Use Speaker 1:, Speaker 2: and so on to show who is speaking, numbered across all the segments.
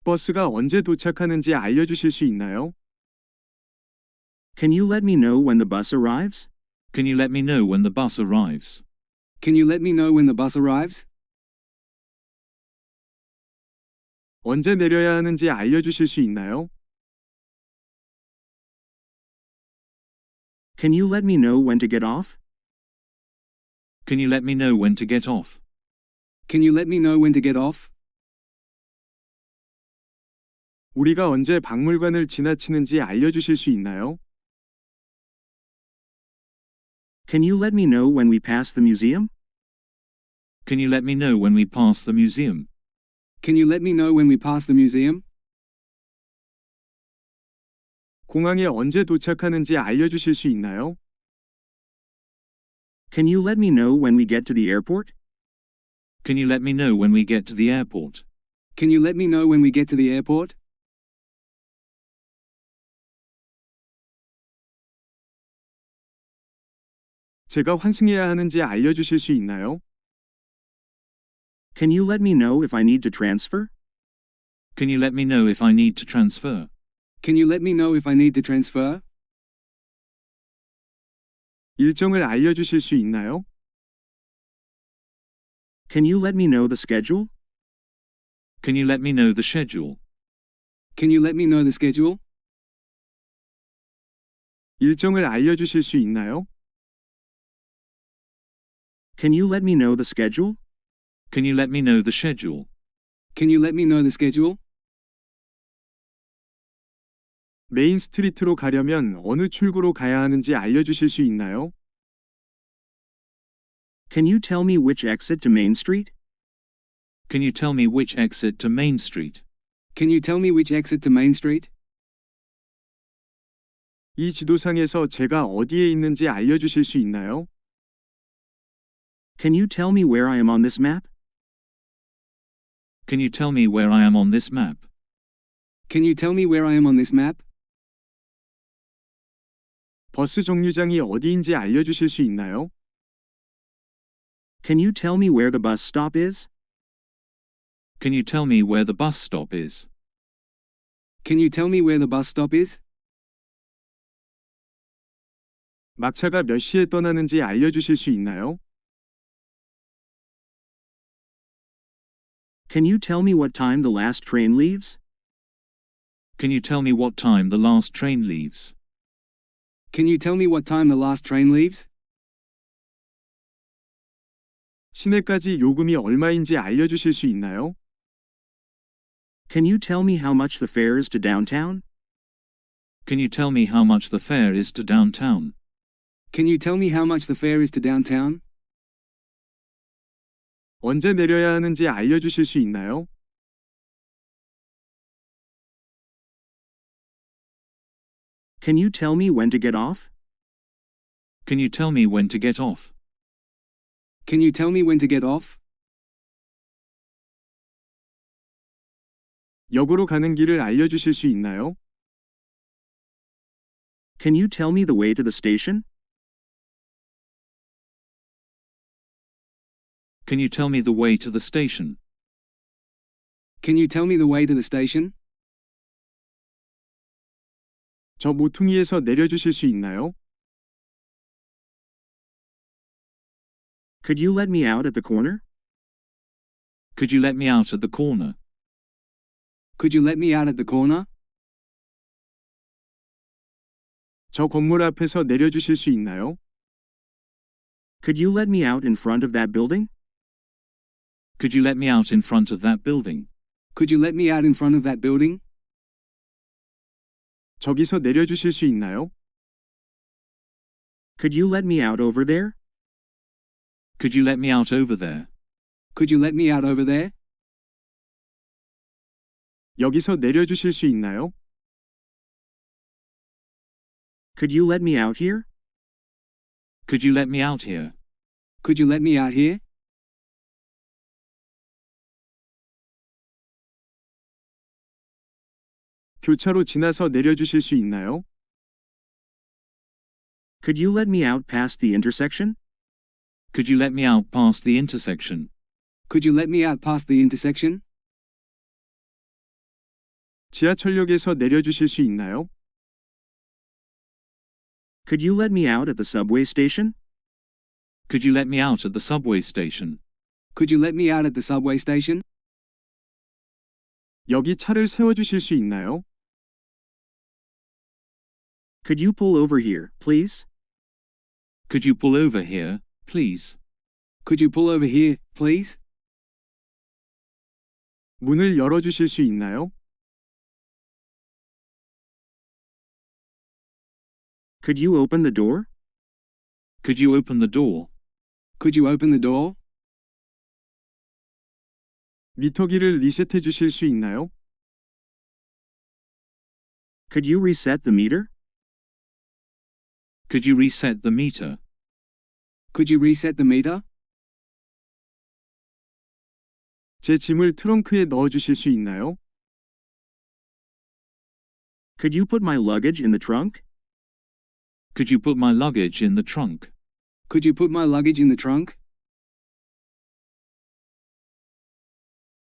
Speaker 1: 버스가 언제 도착하는지 알려주실 수 있나요?
Speaker 2: Can you let me know when the bus arrives?
Speaker 3: Can you let me know when the bus arrives?
Speaker 4: Can you let me know when the bus arrives?
Speaker 1: 언제 내려야 하는지 알려주실 수 있나요?
Speaker 2: Can you let me know when to get off?
Speaker 3: Can you let me know when to get off?
Speaker 4: Can you let me know when to get off?
Speaker 1: 우리가 언제 박물관을 지나치는지 알려주실 수 있나요?
Speaker 2: Can you let me know when we pass the museum?
Speaker 3: Can you let me know when we pass the museum?
Speaker 4: Can you let me know when we pass the museum?
Speaker 1: 공항에 언제 도착하는지 알려주실 수 있나요?
Speaker 2: Can you let me know when we get to the airport?
Speaker 3: Can you let me know when we get to the airport?
Speaker 4: Can you let me know when we get to the airport?
Speaker 1: 제가 환승해야 하는지 알려주실 수 있나요?
Speaker 2: Can you let me know if I need to transfer?
Speaker 3: Can you let me know if I need to transfer?
Speaker 4: Can you let me know if I need to transfer?
Speaker 1: 일정을 알려주실 수 있나요?
Speaker 2: Can you let me know the schedule?
Speaker 3: Can you let me know the schedule?
Speaker 4: Can you let me know the schedule?
Speaker 1: 일정을 알려주실 수 있나요?
Speaker 2: Can you let me know the schedule?
Speaker 3: Can you let me know the schedule?
Speaker 4: Can you let me know the schedule?
Speaker 1: 메인 스트리트로 가려면 어느 출구로 가야 하는지 알려주실 수 있나요?
Speaker 2: Can you tell me which exit to Main Street?
Speaker 3: Can you tell me which exit to Main Street?
Speaker 4: Can you tell me which exit to Main Street?
Speaker 1: 이 지도상에서 제가 어디에 있는지 알려주실 수 있나요?
Speaker 2: Can you tell me where I am on this map?
Speaker 3: Can you tell me where I am on this map?
Speaker 4: Can you tell me where I am on this map?
Speaker 1: 버스 정류장이 어디인지 알려주실 수 있나요?
Speaker 2: Can you tell me where the bus stop is?
Speaker 3: Can you tell me where the bus stop is?
Speaker 4: Can you tell me where the bus stop is?
Speaker 1: 막차가 몇 시에 떠나는지 알려주실 수 있나요?
Speaker 2: Can you tell me what time the last train leaves?
Speaker 3: Can you tell me what time the last train leaves?
Speaker 4: Can you tell me what time the last train leaves?
Speaker 1: 시내까지 요금이 얼마인지 알려주실 수 있나요?
Speaker 2: Can you tell me how much the fare is to downtown?
Speaker 3: Can you tell me how much the fare is to downtown?
Speaker 4: Can you tell me how much the fare is to downtown?
Speaker 1: 언제 내려야 하는지 알려주실 수 있나요?
Speaker 2: Can you tell me when to get off?
Speaker 3: Can you tell me when to get off?
Speaker 4: Can you tell me when to get off?
Speaker 1: 역으로 가는 길을 알려주실 수 있나요?
Speaker 2: Can you tell me the way to the station?
Speaker 3: Can you tell me the way to the station?
Speaker 4: Can you tell me the way to the station?
Speaker 1: 저 모퉁이에서 내려주실 수 있나요?
Speaker 2: Could you let me out at the corner?
Speaker 3: Could you let me out at the corner?
Speaker 4: Could you let me out at the corner?
Speaker 1: 저 건물 앞에서 내려주실 수 있나요?
Speaker 2: Could you let me out in front of that building?
Speaker 3: Could you let me out in front of that building?
Speaker 4: Could you let me out in front of that building?
Speaker 1: 저기서 내려주실 수 있나요?
Speaker 2: Could you let me out over there?
Speaker 3: Could you let me out over there?
Speaker 4: Could you let me out over there?
Speaker 1: 여기서 내려주실 수 있나요?
Speaker 2: Could you let me out here?
Speaker 3: Could you let me out here?
Speaker 4: Could you let me out here?
Speaker 1: 교차로 지나서 내려주실 수 있나요?
Speaker 2: Could you let me out past the intersection?
Speaker 3: Could you let me out past the intersection?
Speaker 4: Could you let me out past the intersection?
Speaker 1: 지하철역에서 내려주실 수 있나요?
Speaker 2: Could you let me out at the subway station?
Speaker 3: Could you let me out at the subway station?
Speaker 4: Could you let me out at the subway station?
Speaker 1: 여기 차를 세워주실 수 있나요?
Speaker 2: Could you pull over here, please?
Speaker 3: Could you pull over here, please?
Speaker 4: Could you pull over here, please?
Speaker 1: 문을 열어주실 수 있나요?
Speaker 2: Could you open the door?
Speaker 3: Could you open the door?
Speaker 4: Could you open the door?
Speaker 1: 미터기를 리셋해 주실 수 있나요?
Speaker 2: Could you reset the meter?
Speaker 3: Could you reset the meter?
Speaker 4: Could you reset the meter?
Speaker 1: 제 짐을 트렁크에 넣어 주실 수 있나요?
Speaker 2: Could you put my luggage in the trunk?
Speaker 3: Could you put my luggage in the trunk?
Speaker 4: Could you put my luggage in the trunk?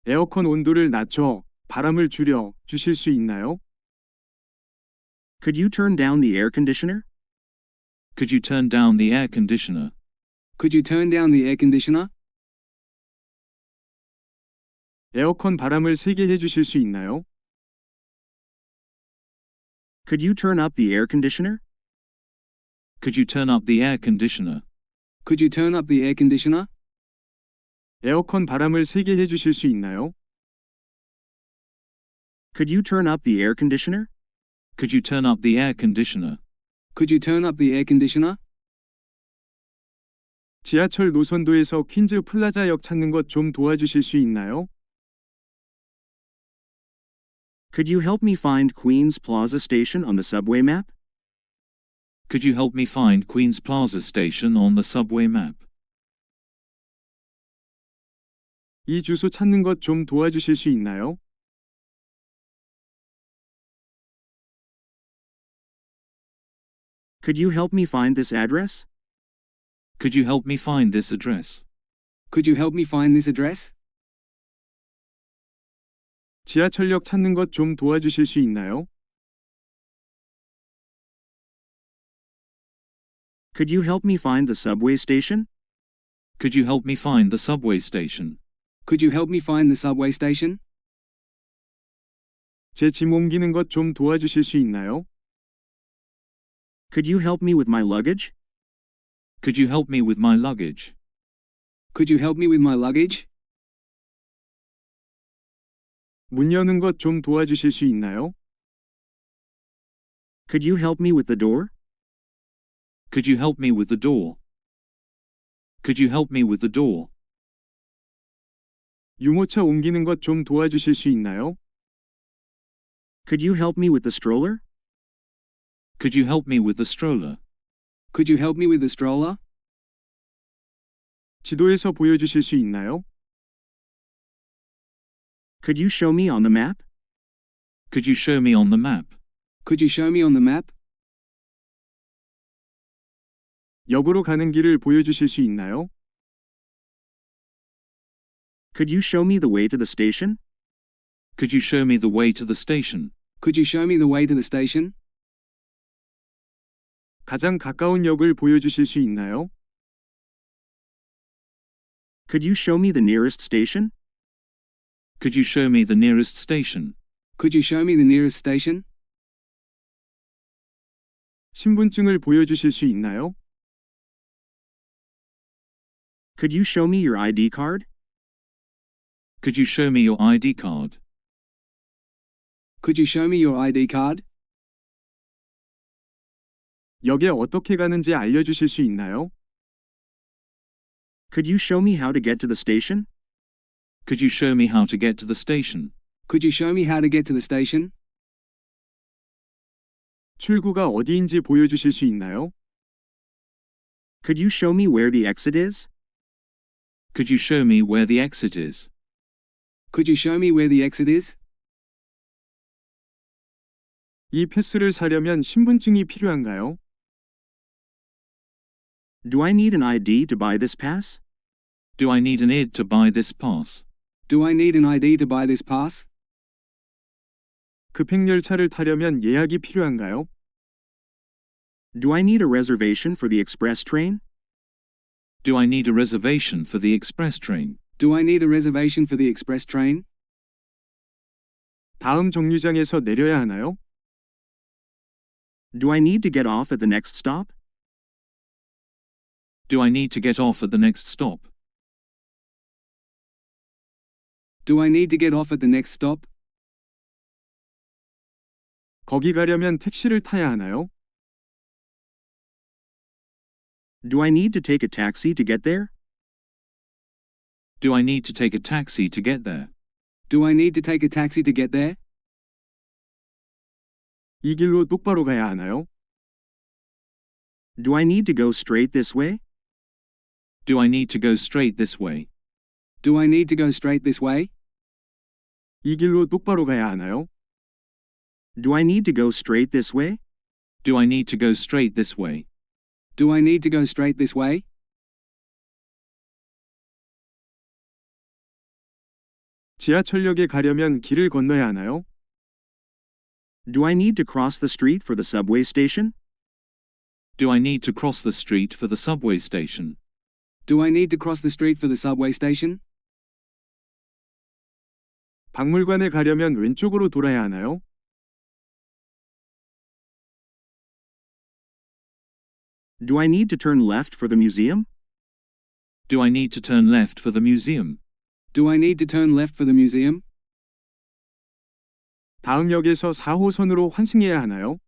Speaker 1: 에어컨 온도를 낮춰 바람을 줄여 주실 수 있나요?
Speaker 2: Could you turn down the air conditioner?
Speaker 3: Could you turn down the air conditioner?
Speaker 4: Could you turn down the air conditioner?
Speaker 1: 에어컨 바람을 세게 해 주실 수 있나요?
Speaker 2: Could you turn up the air conditioner?
Speaker 3: Could you turn up the air conditioner?
Speaker 4: Could you turn up the air conditioner?
Speaker 1: 에어컨 바람을 세게 해 주실 수 있나요?
Speaker 2: Could you turn up the air conditioner?
Speaker 3: Could you turn up the air conditioner?
Speaker 4: Could you turn up the air conditioner?
Speaker 1: 지하철 노선도에서 퀸즈 플라자역 찾는 것 좀 도와주실 수 있나요?
Speaker 2: Could you help me find Queens Plaza Station on the subway map?
Speaker 3: Could you help me find Queen's Plaza Station on the subway map?
Speaker 1: 이 주소 찾는 것 좀 도와주실 수 있나요?
Speaker 2: Could you help me find this address?
Speaker 3: Could you help me find this address?
Speaker 4: Could you help me find this address?
Speaker 1: 지하철역 찾는 것 좀 도와주실 수 있나요?
Speaker 2: Could you help me find the subway station?
Speaker 3: Could you help me find the subway station?
Speaker 4: Could you help me find the subway station?
Speaker 1: 제 짐 옮기는 것 좀 도와주실 수 있나요?
Speaker 2: Could you help me with my luggage?
Speaker 3: Could you help me with my luggage?
Speaker 4: Could you help me with my luggage?
Speaker 1: 문 여는 것 좀 도와주실 수 있나요?
Speaker 2: Could you help me with the door?
Speaker 3: Could you help me with the door? Could you help me with the door?
Speaker 1: 유모차 옮기는 것 좀 도와주실 수 있나요?
Speaker 2: Could you help me with the stroller?
Speaker 3: Could you help me with the stroller?
Speaker 4: Could you help me with the stroller?
Speaker 1: 지도에서 보여주실 수 있나요?
Speaker 2: Could you show me on the map?
Speaker 3: Could you show me on the map?
Speaker 4: Could you show me on the map?
Speaker 1: 역으로 가는 길을 보여주실 수 있나요?
Speaker 2: Could you show me the way to the station?
Speaker 3: Could you show me the way to the station?
Speaker 4: Could you show me the way to the station?
Speaker 1: 가장 가까운 역을 보여주실 수 있나요?
Speaker 2: Could you show me the nearest station?
Speaker 3: Could you show me the nearest station?
Speaker 4: Could you show me the nearest station?
Speaker 1: 신분증을 보여주실 수 있나요?
Speaker 2: Could you show me your ID card?
Speaker 3: Could you show me your ID card?
Speaker 4: Could you show me your ID card?
Speaker 1: 역에 어떻게 가는지 알려주실 수 있나요?
Speaker 2: Could you show me how to get to the station?
Speaker 3: Could you show me how to get to the station?
Speaker 4: Could you show me how to get to the station?
Speaker 1: 출구가 어디인지 보여주실 수 있나요?
Speaker 2: Could you show me where the exit is?
Speaker 3: Could you show me where the exit is?
Speaker 4: Could you show me where the exit is?
Speaker 1: 이 패스를 사려면 신분증이 필요한가요?
Speaker 2: Do I need an ID to buy this pass?
Speaker 3: Do I need an ID to buy this pass?
Speaker 4: Do I need an ID to buy this pass?
Speaker 1: 급행열차를 타려면 예약이 필요한가요?
Speaker 2: Do I need a reservation for the express train?
Speaker 3: Do I need a reservation for the express train?
Speaker 4: Do I need a reservation for the express train?
Speaker 1: 다음 정류장에서 내려야 하나요?
Speaker 2: Do I need to get off at the next stop?
Speaker 3: Do I need to get off at the next stop?
Speaker 4: Do I need to get off at the next stop?
Speaker 1: 거기 가려면 택시를 타야 하나요?
Speaker 2: Do I need to take a taxi to get there?
Speaker 3: Do I need to take a taxi to get there?
Speaker 4: Do I need to take a taxi to get there?
Speaker 1: 이 길로 똑바로 가야 하나요?
Speaker 2: Do I need to go straight this way?
Speaker 3: Do I need to go straight this way?
Speaker 4: Do I need to go straight this way?
Speaker 1: 이 길로 똑바로 가야 하나요?
Speaker 2: Do I need to go straight this way?
Speaker 3: Do I need to go straight this way?
Speaker 4: Do I need to go straight this way?
Speaker 1: 지하철역에 가려면 길을 건너야 하나요?
Speaker 2: Do I need to cross the street for the subway station?
Speaker 3: Do I need to cross the street for the subway station?
Speaker 4: Do I need to cross the street for the subway station?
Speaker 1: 박물관에 가려면 왼쪽으로 돌아야 하나요?
Speaker 2: Do I need to turn left for the museum?
Speaker 3: Do I need to turn left for the museum?
Speaker 4: Do I need to turn left for the museum?
Speaker 1: 다음 역에서 4호선으로 환승해야 하나요?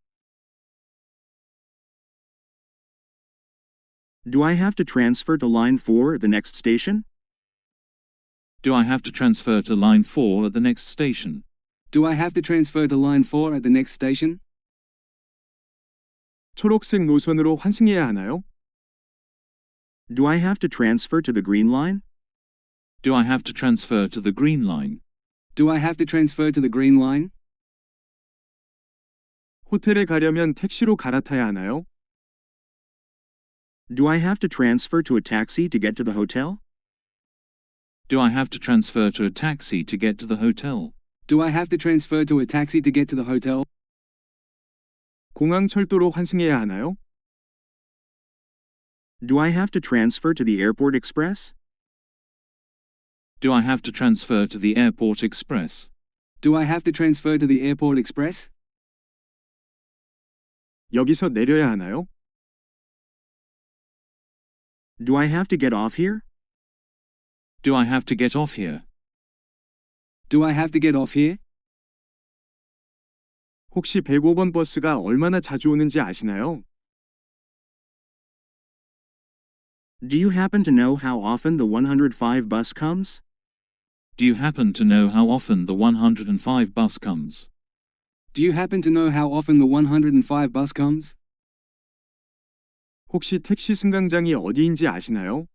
Speaker 2: Do I have to transfer to line 4 at the next station?
Speaker 3: Do I have to transfer to line 4 at the next station?
Speaker 4: Do I have to transfer to line 4 at the next station?
Speaker 1: 초록색 노선으로 환승해야 하나요?
Speaker 2: Do I have to transfer to the green line?
Speaker 3: Do I have to transfer to the green line?
Speaker 4: Do I have to transfer to the green line?
Speaker 1: 호텔에 가려면 택시로 갈아타야 하나요?
Speaker 2: Do I have to transfer to a taxi to get to the hotel?
Speaker 3: Do I have to transfer to a taxi to get to the hotel?
Speaker 4: Do I have to transfer to a taxi to get to the hotel?
Speaker 1: 공항철도로 환승해야 하나요?
Speaker 2: Do I have to transfer to the airport express?
Speaker 3: Do I have to transfer to the airport express?
Speaker 4: Do I have to transfer to the airport express?
Speaker 1: 여기서 내려야 하나요?
Speaker 2: Do I have to get off here?
Speaker 3: Do I have to get off here?
Speaker 4: Do I have to get off here?
Speaker 1: 혹시 105번 버스가 얼마나 자주 오는지 아시나요?
Speaker 2: Do you happen to know how often the 105 bus comes?
Speaker 3: Do you happen to know how often the 105 bus comes?
Speaker 4: Do you happen to know how often the 105 bus comes?
Speaker 1: 혹시 택시 승강장이 어디인지 아시나요?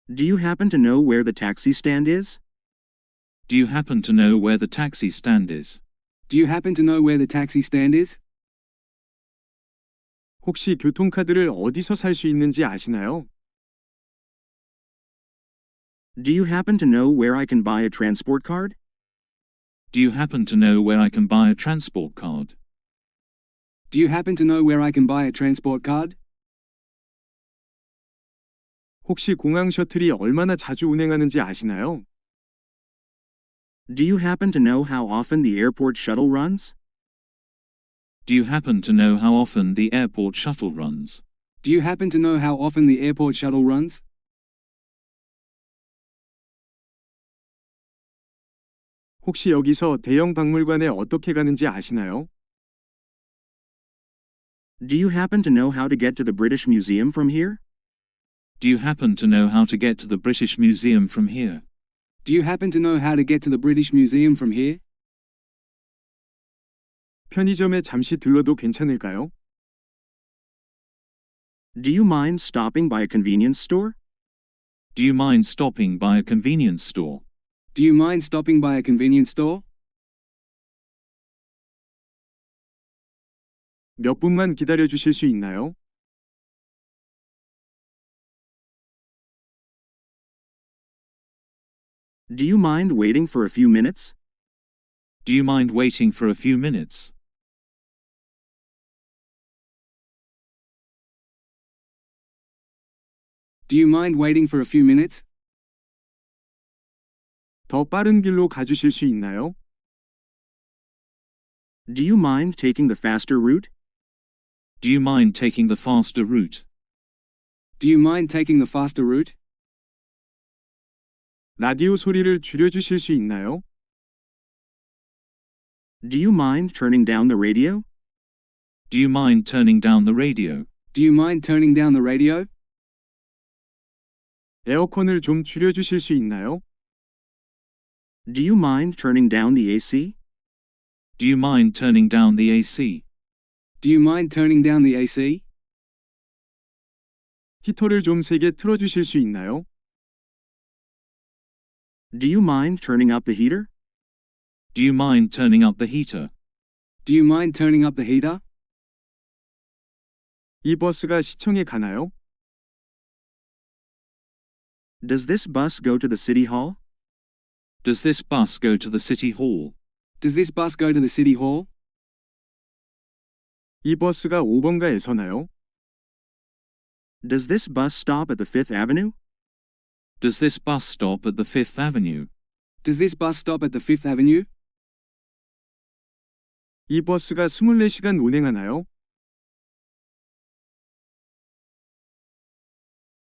Speaker 2: Do you happen to know where the taxi stand is?
Speaker 3: Do you happen to know where the taxi stand is?
Speaker 4: Do you happen to know where the taxi stand is?
Speaker 1: 혹시 교통카드를 어디서 살 수 있는지 아시나요?
Speaker 2: Do you happen to know where I can buy a transport card?
Speaker 3: Do you happen to know where I can buy a transport card?
Speaker 4: Do you happen to know where I can buy a transport card?
Speaker 1: 혹시 공항 셔틀이 얼마나 자주 운행하는지 아시나요?
Speaker 2: Do you happen to know how often the airport shuttle runs?
Speaker 3: Do you happen to know how often the airport shuttle runs?
Speaker 4: Do you happen to know how often the airport shuttle runs?
Speaker 1: 혹시 여기서 대형 박물관에 어떻게 가는지 아시나요?
Speaker 2: Do you happen to know how to get to the British Museum from here?
Speaker 3: Do you happen to know how to get to the British Museum from here?
Speaker 4: Do you happen to know how to get to the British Museum from here?
Speaker 1: 편의점에 잠시 들러도 괜찮을까요?
Speaker 2: Do you mind stopping by a convenience store?
Speaker 3: Do you mind stopping by a convenience store?
Speaker 4: Do you mind stopping by a convenience store?
Speaker 1: 몇 분만 기다려 주실 수 있나요?
Speaker 2: Do you mind waiting for a few minutes?
Speaker 3: Do you mind waiting for a few minutes?
Speaker 4: Do you mind waiting for a few minutes?
Speaker 1: 더 빠른 길로 가주실 수 있나요?
Speaker 2: Do you mind taking the faster route?
Speaker 3: Do you mind taking the faster route?
Speaker 4: Do you mind taking the faster route?
Speaker 1: 라디오 소리를 줄여주실 수 있나요?
Speaker 2: Do you mind turning down the radio?
Speaker 3: Do you mind turning down the radio?
Speaker 4: Do you mind turning down the radio?
Speaker 1: 에어컨을 좀 줄여주실 수 있나요?
Speaker 2: Do you mind turning down the AC?
Speaker 3: Do you mind turning down the AC?
Speaker 4: Do you mind turning down the AC?
Speaker 1: 히터를 좀 세게 틀어주실 수 있나요?
Speaker 2: Do you mind turning up the heater?
Speaker 3: Do you mind turning up the heater?
Speaker 4: Do you mind turning up the heater?
Speaker 1: 이 버스가 시청에 가나요?
Speaker 2: Does this bus go to the city hall?
Speaker 3: Does this bus go to the city hall?
Speaker 4: Does this bus go to the city hall?
Speaker 1: 이 버스가 5번가에 서나요?
Speaker 2: Does this bus stop at the Fifth Avenue?
Speaker 3: Does this bus stop at the Fifth Avenue?
Speaker 4: Does this bus stop at the Fifth Avenue?
Speaker 1: 이 버스가 24시간 운행하나요?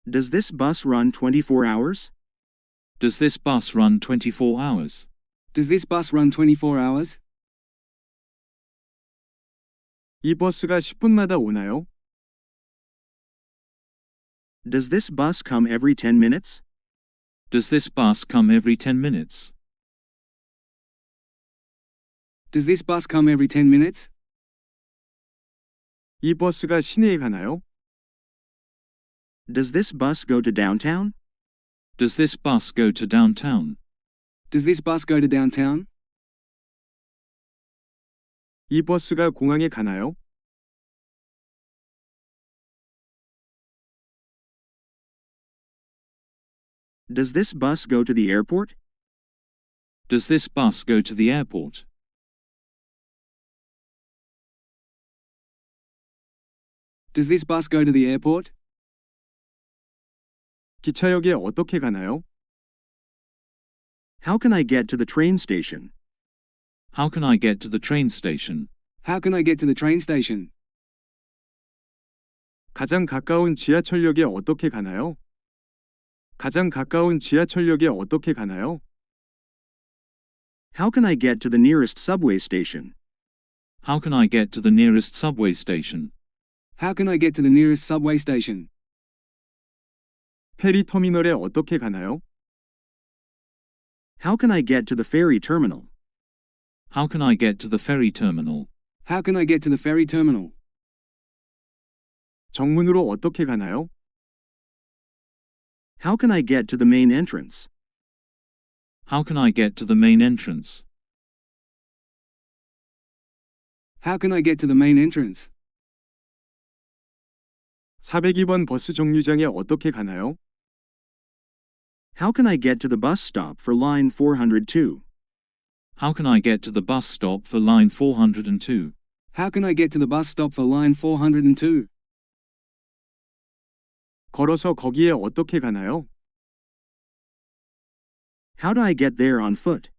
Speaker 2: Does this bus run 24 hours?
Speaker 3: Does this bus run 24 hours?
Speaker 4: Does this bus run 24 hours?
Speaker 1: 이 버스가 10분마다 오나요?
Speaker 2: Does this bus come every 10 minutes?
Speaker 3: Does this bus come every 10 minutes?
Speaker 4: Does this bus come every 10 minutes?
Speaker 1: 이 버스가 시내에 가나요?
Speaker 2: Does this bus go to downtown?
Speaker 3: Does this bus go to downtown?
Speaker 4: Does this bus go to downtown?
Speaker 1: 이 버스가 공항에 가나요?
Speaker 2: Does this bus go to the airport?
Speaker 3: Does this bus go to the airport?
Speaker 4: Does this bus go to the airport?
Speaker 1: 기차역에 어떻게 가나요?
Speaker 2: How can I get to the train station?
Speaker 3: How can I get to the train station?
Speaker 4: How can I get to the train station?
Speaker 1: 가장 가까운 지하철역에 어떻게 가나요? 가장 가까운 지하철역에 어떻게 가나요?
Speaker 2: How can I get to the nearest subway station?
Speaker 3: How can I get to the nearest subway station?
Speaker 4: How can I get to the nearest subway station?
Speaker 1: 페리 터미널에 어떻게 가나요?
Speaker 2: How can I get to the ferry terminal?
Speaker 3: How can I get to the ferry terminal?
Speaker 4: How can I get to the ferry terminal?
Speaker 1: 정문으로 어떻게 가나요?
Speaker 2: How can I get to the main entrance?
Speaker 3: How can I get to the main entrance?
Speaker 4: How can I get to the main entrance?
Speaker 1: 402번 버스 정류장에 어떻게 가나요?
Speaker 2: How can I get to the bus stop for line 402?
Speaker 3: How can I get to the bus stop for line 402?
Speaker 4: How can I get to the bus stop for line 402?
Speaker 1: 걸어서 거기에 어떻게 가나요?
Speaker 2: How do I get there on foot?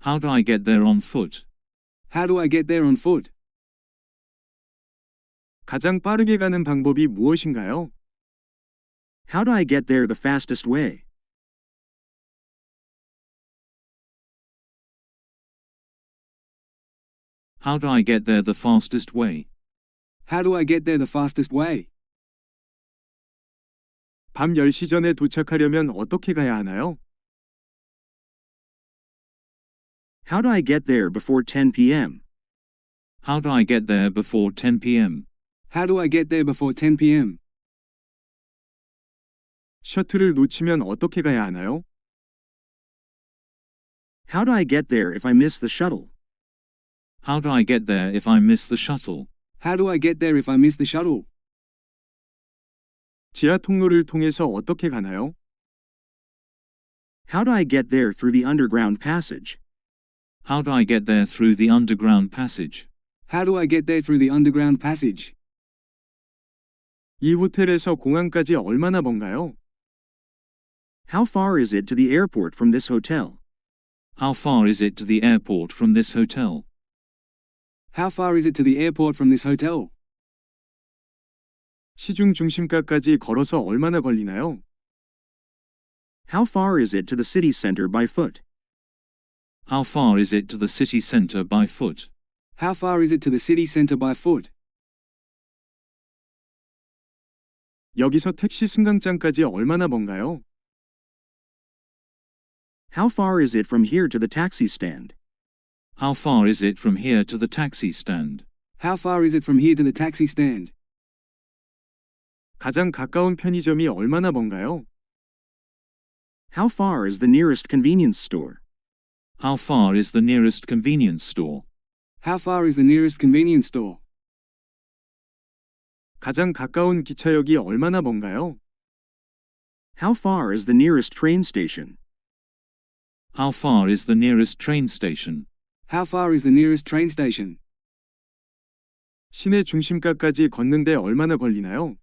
Speaker 3: How do I get there on foot?
Speaker 4: How do I get there on foot?
Speaker 1: 가장 빠르게 가는 방법이 무엇인가요?
Speaker 2: How do I get there the fastest way?
Speaker 3: How do I get there the fastest way?
Speaker 4: How do I get there the fastest way?
Speaker 1: 밤 10시 전에 도착하려면 어떻게 가야 하나요?
Speaker 2: How do I get there before 10 p.m.?
Speaker 3: How do I get there before 10 p.m.?
Speaker 4: How do I get there before 10 p.m.?
Speaker 1: 셔틀을 놓치면 어떻게 가야 하나요?
Speaker 2: How do I get there if I miss the shuttle?
Speaker 3: How do I get there if I miss the shuttle?
Speaker 4: How do I get there if I miss the shuttle?
Speaker 1: 지하 통로를 통해서 어떻게 가나요?
Speaker 2: How do I get there through the underground passage?
Speaker 3: How do I get there through the underground passage?
Speaker 4: How do I get there through the underground passage?
Speaker 1: 이 호텔에서 공항까지 얼마나 먼가요?
Speaker 2: How far is it to the airport from this hotel?
Speaker 3: How far is it to the airport from this hotel?
Speaker 4: How far is it to the airport from this hotel?
Speaker 1: 시중 중심가까지 걸어서 얼마나 걸리나요?
Speaker 2: How far is it to the city center by foot?
Speaker 3: How far is it to the city center by foot?
Speaker 4: How far is it to the city center by foot?
Speaker 1: 여기서 택시 승강장까지 얼마나 먼가요?
Speaker 2: How far is it from here to the taxi stand?
Speaker 3: How far is it from here to the taxi stand?
Speaker 4: How far is it from here to the taxi stand?
Speaker 1: 가장 가까운 편의점이 얼마나 먼가요?
Speaker 2: How far is the nearest convenience store?
Speaker 3: How far is the nearest convenience store?
Speaker 4: How far is the nearest convenience store?
Speaker 1: 가장 가까운 기차역이 얼마나 먼가요?
Speaker 2: How far is the nearest train station?
Speaker 3: How far is the nearest train station?
Speaker 4: How far is the nearest train station?
Speaker 1: 시내 중심가까지 걷는데 얼마나 걸리나요?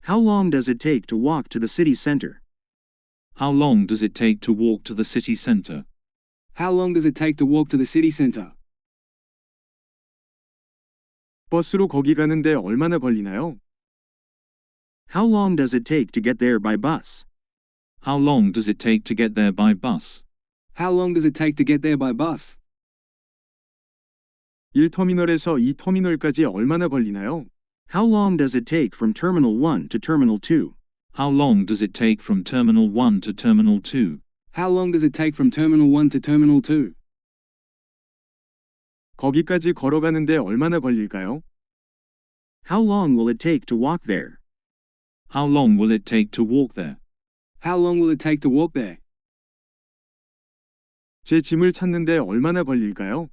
Speaker 2: How long does it take to walk to the city center?
Speaker 3: How long does it take to walk to the city center?
Speaker 4: How long does it take to walk to the city center?
Speaker 1: 버스로 거기 가는데 얼마나 걸리나요?
Speaker 2: How long does it take to get there by bus?
Speaker 3: How long does it take to get there by bus?
Speaker 4: How long does it take to get there by bus?
Speaker 1: 1터미널에서 2터미널까지 얼마나 걸리나요?
Speaker 2: How long does it take from Terminal 1 to Terminal 2?
Speaker 3: How long does it take from Terminal 1 to Terminal 2?
Speaker 4: How long does it take from Terminal 1 to Terminal 2?
Speaker 1: 거기까지 걸어가는데 얼마나 걸릴까요?
Speaker 2: How long will it take to walk there?
Speaker 3: How long will it take to walk there?
Speaker 4: How long will it take to walk there?
Speaker 1: 제 짐을 찾는데 얼마나 걸릴까요?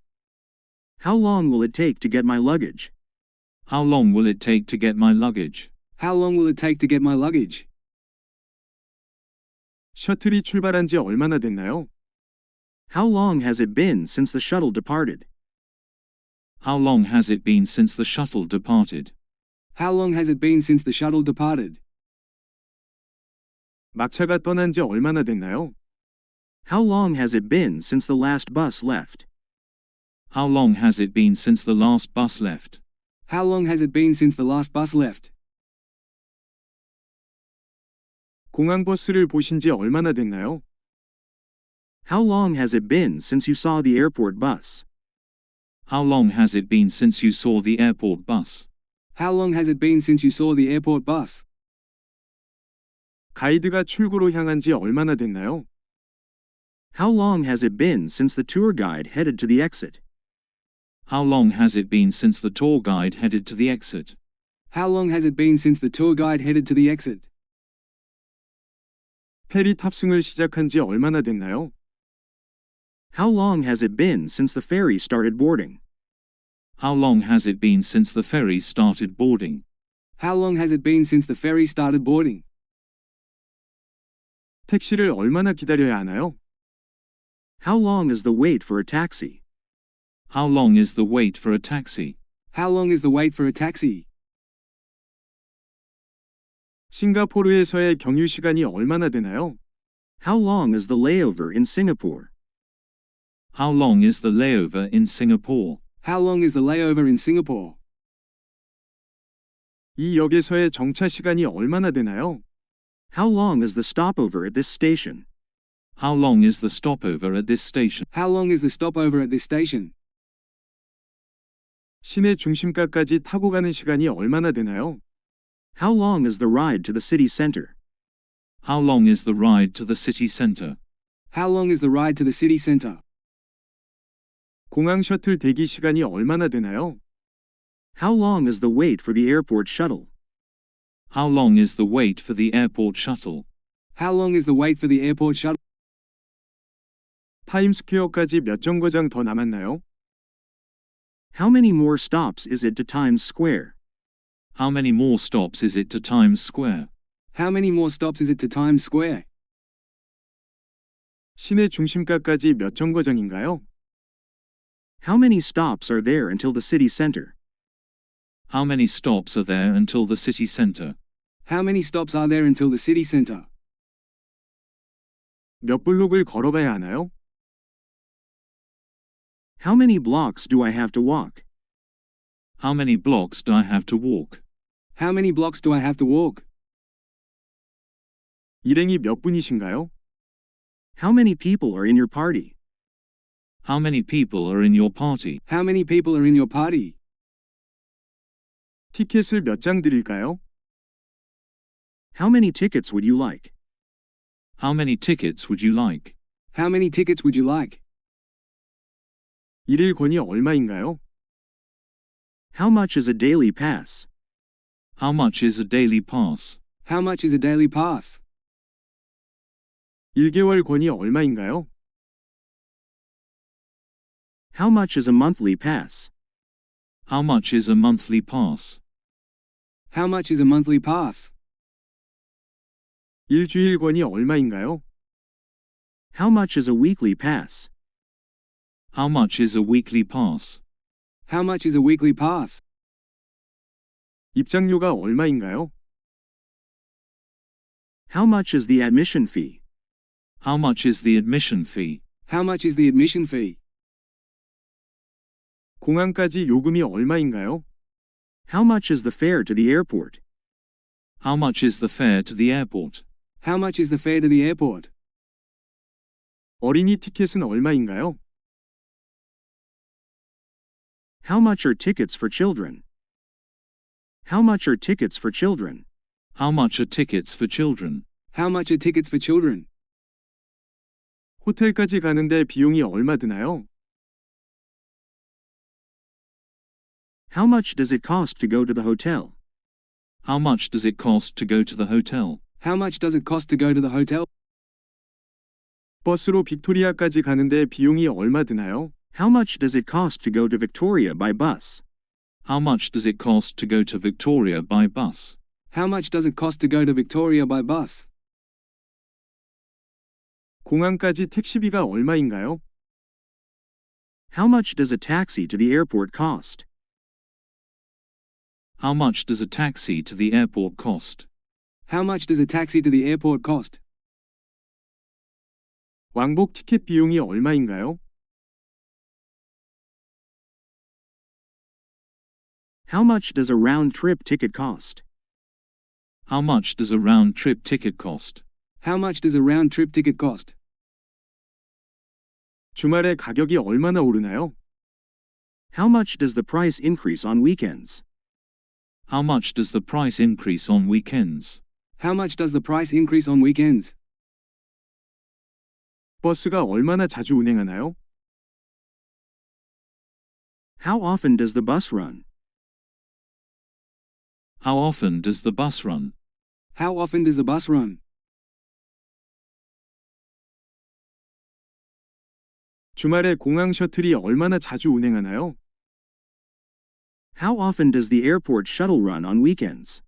Speaker 2: How long will it take to get my luggage?
Speaker 3: How long will it take to get my luggage?
Speaker 4: How long will it take to get my luggage?
Speaker 1: 셔틀이 출발한 지 얼마나 됐나요?
Speaker 2: How long has it been since the shuttle departed?
Speaker 3: How long has it been since the shuttle departed?
Speaker 4: How long has it been since the shuttle departed?
Speaker 1: 막차가 떠난 지 얼마나 됐나요?
Speaker 2: How long has it been since the last bus left?
Speaker 3: How long has it been since the last bus left?
Speaker 4: How long has it been since the last bus left?
Speaker 1: 공항 버스를 보신 지 얼마나 됐나요?
Speaker 2: How long has it been since you saw the airport bus?
Speaker 3: How long has it been since you saw the airport bus?
Speaker 4: How long has it been since you saw the airport bus?
Speaker 1: 가이드가 출구로 향한 지 얼마나 됐나요?
Speaker 2: How long has it been since the tour guide headed to the exit?
Speaker 3: How long has it been since the tour guide headed to the exit?
Speaker 4: How long has it been since the tour guide headed to the exit?
Speaker 1: 페리 탑승을 시작한 지 얼마나 됐나요?
Speaker 2: How long has it been since the ferry started boarding?
Speaker 3: How long has it been since the ferry started boarding?
Speaker 4: How long has it been since the ferry started boarding?
Speaker 1: 택시를 얼마나 기다려야 하나요?
Speaker 2: How long is the wait for a taxi?
Speaker 3: How long is the wait for a taxi?
Speaker 4: How long is the wait for a taxi?
Speaker 1: 싱가포르에서의 경유 시간이 얼마나 되나요?
Speaker 2: How long is the layover in Singapore?
Speaker 3: How long is the layover in Singapore?
Speaker 4: How long is the layover in Singapore?
Speaker 1: 이 역에서의 정차 시간이 얼마나 되나요?
Speaker 2: How long is the stopover at this station?
Speaker 3: How long is the stopover at this station?
Speaker 4: How long is the stopover at this station?
Speaker 1: 시내 중심가까지 타고 가는 시간이 얼마나 되나요?
Speaker 2: How long is the ride to the city center?
Speaker 3: How long is the ride to the city center?
Speaker 4: How long is the ride to the city center?
Speaker 1: 공항 셔틀 대기 시간이 얼마나 되나요?
Speaker 2: How long is the wait for the airport shuttle?
Speaker 3: How long is the wait for the airport shuttle?
Speaker 4: How long is the wait for the airport shuttle?
Speaker 1: 타임스퀘어까지 몇 정거장 더 남았나요?
Speaker 2: How many more stops is it to Times Square?
Speaker 3: How many more stops is it to Times Square?
Speaker 4: How many more stops is it to Times Square?
Speaker 1: 시내 중심가까지 몇 정거장인가요?
Speaker 2: How many stops are there until the city center?
Speaker 3: How many stops are there until the city center?
Speaker 4: How many stops are there until the city center?
Speaker 1: 몇 블록을 걸어가야 하나요?
Speaker 2: How many blocks do I have to walk?
Speaker 3: How many blocks do I have to walk?
Speaker 4: How many blocks do I have to walk?
Speaker 1: 일행이 몇 분이신가요?
Speaker 2: How many people are in your party?
Speaker 3: How many people are in your party?
Speaker 4: How many people are in your party?
Speaker 1: 티켓을 몇 장 드릴까요?
Speaker 2: How many tickets would you like?
Speaker 3: How many tickets would you like?
Speaker 4: How many tickets would you like?
Speaker 1: 일일권이 얼마인가요?
Speaker 2: How much is a daily pass?
Speaker 3: How much is a daily pass?
Speaker 4: How much is a daily pass?
Speaker 1: 1개월 권이 얼마인가요?
Speaker 2: How much is a monthly pass?
Speaker 3: How much is a monthly pass?
Speaker 4: How much is a monthly pass?
Speaker 1: 일주일 권이 얼마인가요?
Speaker 2: How much is a weekly pass?
Speaker 3: How much is a weekly pass?
Speaker 4: How much is a weekly pass?
Speaker 1: 입장료가 얼마인가요?
Speaker 2: How much is the admission fee?
Speaker 3: How much is the admission fee?
Speaker 4: How much is the admission fee?
Speaker 1: 공항까지 요금이 얼마인가요?
Speaker 2: How much is the fare to the airport?
Speaker 3: How much is the fare to the airport?
Speaker 4: How much is the fare to the airport?
Speaker 1: 어린이 티켓은 얼마인가요?
Speaker 2: How much are tickets for children? How much are tickets for children?
Speaker 3: How much are tickets for children?
Speaker 4: How much are tickets for children?
Speaker 1: 호텔까지 가는데 비용이 얼마 드나요?
Speaker 2: How much does it cost to go to the hotel?
Speaker 3: How much does it cost to go to the hotel?
Speaker 4: How much does it cost to go to the hotel?
Speaker 1: 버스로 빅토리아까지 가는데 비용이 얼마 드나요?
Speaker 2: How much does it cost to go to Victoria by bus?
Speaker 3: How much does it cost to go to Victoria by bus?
Speaker 4: How much does it cost to go to Victoria by bus?
Speaker 1: 공항까지 택시비가 얼마인가요?
Speaker 2: How much does a taxi to the airport cost?
Speaker 3: How much does a taxi to the airport cost?
Speaker 4: How much does a taxi to the airport cost?
Speaker 1: 왕복 티켓 비용이 얼마인가요?
Speaker 2: How much does a round-trip ticket cost?
Speaker 3: How much does a round-trip ticket cost?
Speaker 4: How much does a round-trip ticket cost?
Speaker 1: 주말에 가격이 얼마나 오르나요?
Speaker 2: How much does the price increase on weekends?
Speaker 3: How much does the price increase on weekends?
Speaker 4: How much does the price increase on weekends?
Speaker 1: 버스가 얼마나 자주 운행하나요?
Speaker 2: How often does the bus run?
Speaker 3: How often does the bus run?
Speaker 4: How often does the bus run?
Speaker 1: 주말에 공항 셔틀이 얼마나 자주 운행하나요?
Speaker 2: How often does the airport shuttle run on weekends?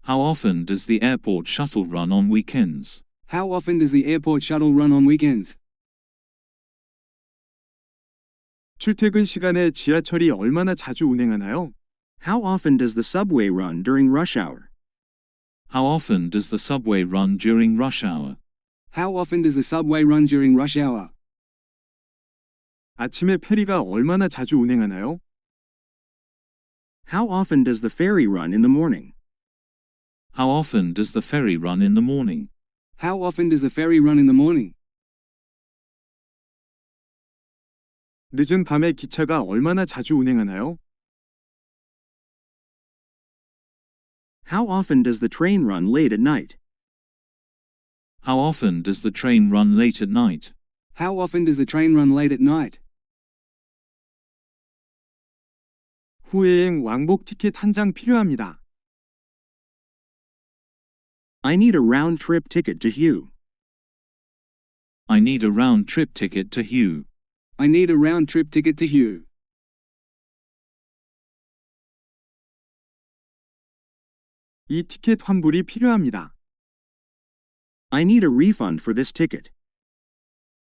Speaker 3: How often does the airport shuttle run on weekends?
Speaker 4: How often does the airport shuttle run on weekends?
Speaker 1: 출퇴근 시간에 지하철이 얼마나 자주 운행하나요?
Speaker 2: How often does the subway run during rush hour?
Speaker 3: How often does the subway run during rush hour?
Speaker 4: How often does the subway run during rush hour?
Speaker 1: 아침에 페리가 얼마나 자주 운행하나요?
Speaker 2: How often does the ferry run in the morning?
Speaker 3: How often does the ferry run in the morning?
Speaker 4: How often does the ferry run in the morning?
Speaker 1: 늦은 밤에 기차가 얼마나 자주 운행하나요?
Speaker 2: How often does the train run late at night?
Speaker 3: How often does the train run late at night?
Speaker 4: How often does the train run late at night?
Speaker 1: 후회행 왕복 티켓 한 장 필요합니다.
Speaker 2: I need a round-trip ticket to Hue.
Speaker 3: I need a round-trip ticket to Hue.
Speaker 4: I need a round-trip ticket to Hue.
Speaker 1: 이 티켓 환불이 필요합니다.
Speaker 2: I need a refund for this ticket.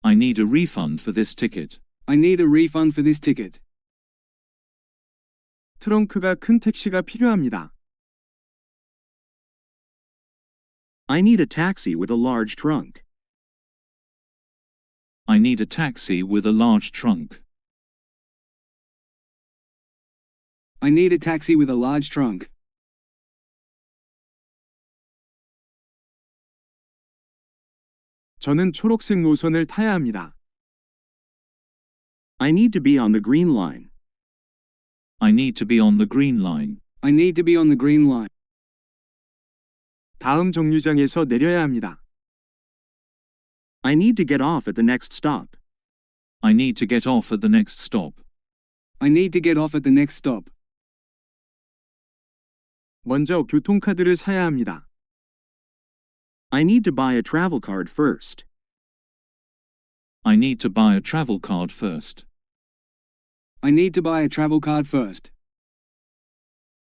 Speaker 3: I need a refund for this ticket.
Speaker 4: I need a refund for this ticket.
Speaker 1: 트렁크가 큰 택시가 필요합니다.
Speaker 2: I need a taxi with a large trunk.
Speaker 3: I need a taxi with a large trunk.
Speaker 4: I need a taxi with a large trunk.
Speaker 1: 저는 초록색 노선을 타야 합니다.
Speaker 2: I need to be on the green line.
Speaker 3: I need to be on the green line.
Speaker 4: I need to be on the green line.
Speaker 1: 다음 정류장에서 내려야 합니다.
Speaker 2: I need to get off at the next stop.
Speaker 3: I need to get off at the next stop.
Speaker 4: I need to get off at the next stop.
Speaker 1: 먼저 교통카드를 사야 합니다.
Speaker 2: I need to buy a travel card first.
Speaker 3: I need to buy a travel card first.
Speaker 4: I need to buy a travel card first.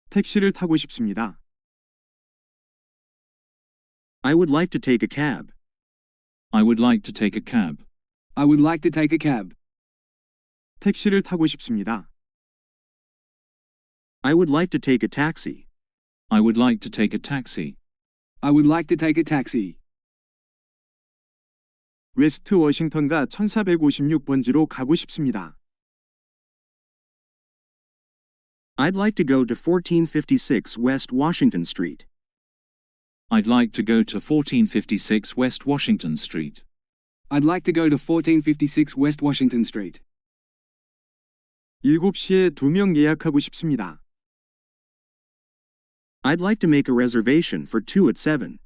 Speaker 1: 택시를 타고 싶습니다.
Speaker 2: I would like to take a cab.
Speaker 3: I would like to take a cab.
Speaker 4: I would like to take a cab.
Speaker 1: 택시를 타고 싶습니다.
Speaker 2: I would like to take a taxi.
Speaker 3: I would like to take a taxi.
Speaker 4: I would like to take a taxi.
Speaker 1: 웨스트 워싱턴가 1456번지로 가고 싶습니다.
Speaker 2: I'd like to go to 1456 West Washington Street.
Speaker 3: I'd like to go to 1456 West Washington Street.
Speaker 4: I'd like to go to 1456 West Washington Street.
Speaker 1: 7시에 2명 예약하고 싶습니다.
Speaker 2: I'd like to make a reservation for 2 at 7.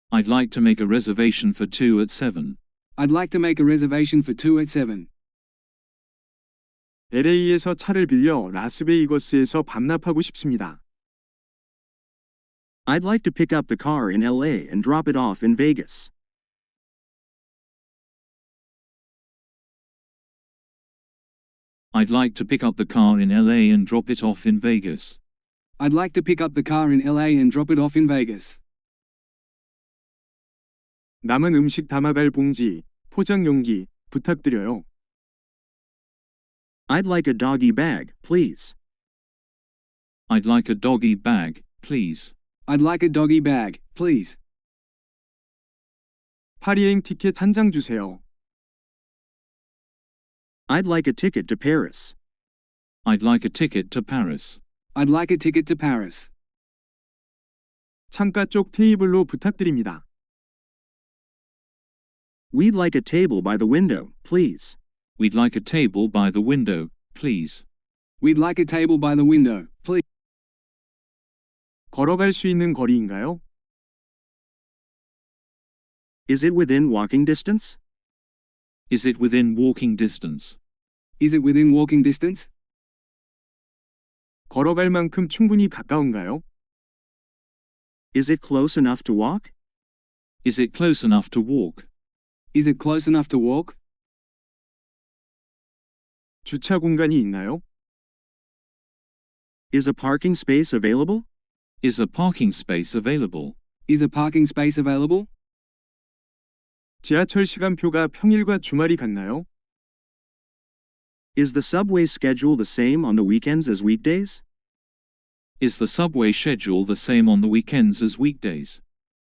Speaker 3: I'd like to make a reservation for 2 at 7.
Speaker 4: I'd like to make a reservation for 2 at 7.
Speaker 1: LA에서 차를 빌려 라스베이거스에서 반납하고 싶습니다.
Speaker 2: I'd like to pick up the car in LA and drop it off in Vegas.
Speaker 3: I'd like to pick up the car in LA and drop it off in Vegas.
Speaker 4: I'd like to pick up the car in LA and drop it off in Vegas.
Speaker 1: 남은 음식 담아갈 봉지, 포장 용기 부탁드려요.
Speaker 2: I'd like a doggy bag, please.
Speaker 3: I'd like a doggy bag, please.
Speaker 4: I'd like a doggy bag, please.
Speaker 1: 파리행 티켓 한 장 주세요.
Speaker 2: I'd like a ticket to Paris.
Speaker 3: I'd like a ticket to Paris.
Speaker 4: I'd like a ticket to Paris.
Speaker 1: 창가 쪽 테이블로 부탁드립니다.
Speaker 2: We'd like a table by the window, please.
Speaker 3: We'd like a table by the window, please.
Speaker 4: We'd like a table by the window, please.
Speaker 1: 걸어갈 수 있는 거리인가요?
Speaker 2: Is it within walking distance?
Speaker 3: Is it within walking distance?
Speaker 4: Is it within walking distance?
Speaker 1: 걸어갈 만큼 충분히 가까운가요?
Speaker 2: Is it close enough to walk?
Speaker 3: Is it close enough to walk?
Speaker 4: Is it close enough to walk?
Speaker 1: 주차 공간이 있나요?
Speaker 2: Is a parking space available?
Speaker 3: Is a parking space available?
Speaker 4: Is a parking space available?
Speaker 1: 지하철 시간표가 평일과 주말이 같나요?
Speaker 2: Is the subway schedule the same on the weekends as weekdays?
Speaker 3: Is the subway schedule the same on the weekends as weekdays?